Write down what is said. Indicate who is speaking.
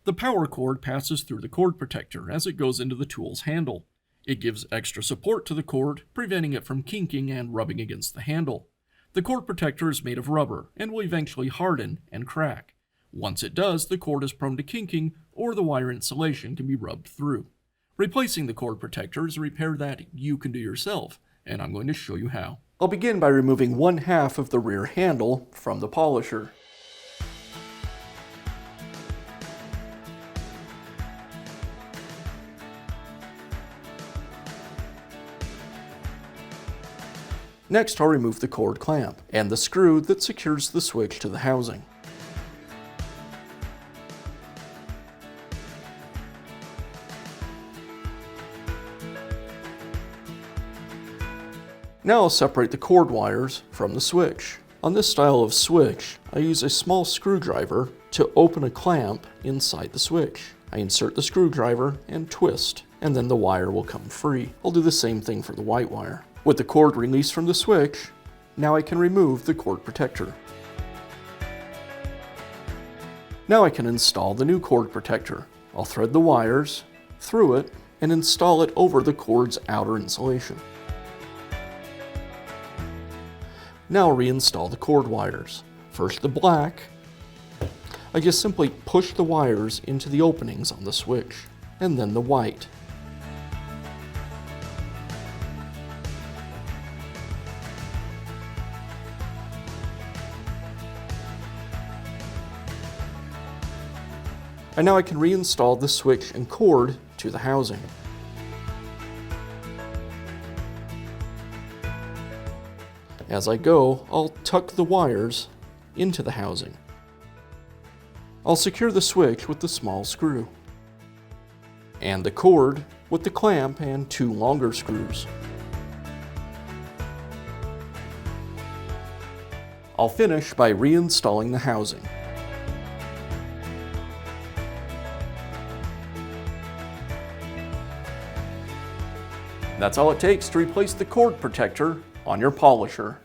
Speaker 1: The power cord passes through the cord protector as it goes into the tool's handle. It gives extra support to the cord, preventing it from kinking and rubbing against the handle. The cord protector is made of rubber and will eventually harden and crack. Once it does, the cord is prone to kinking or the wire insulation can be rubbed through. Replacing the cord protector is a repair that you can do yourself, and I'm going to show you how. I'll begin by removing one half of the rear handle from the polisher. Next, I'll remove the cord clamp and the screw that secures the switch to the housing. Now I'll separate the cord wires from the switch. On this style of switch, I use a small screwdriver to open a clamp inside the switch. I insert the screwdriver and twist, and then the wire will come free. I'll do the same thing for the white wire. With the cord released from the switch, now I can remove the cord protector. Now I can install the new cord protector. I'll thread the wires through it and install it over the cord's outer insulation. Now I'll reinstall the cord wires. First the black. I just simply push the wires into the openings on the switch, and then the white. And now I can reinstall the switch and cord to the housing. As I go, I'll tuck the wires into the housing. I'll secure the switch with the small screw, and the cord with the clamp and two longer screws. I'll finish by reinstalling the housing. That's all it takes to replace the cord protector on your polisher.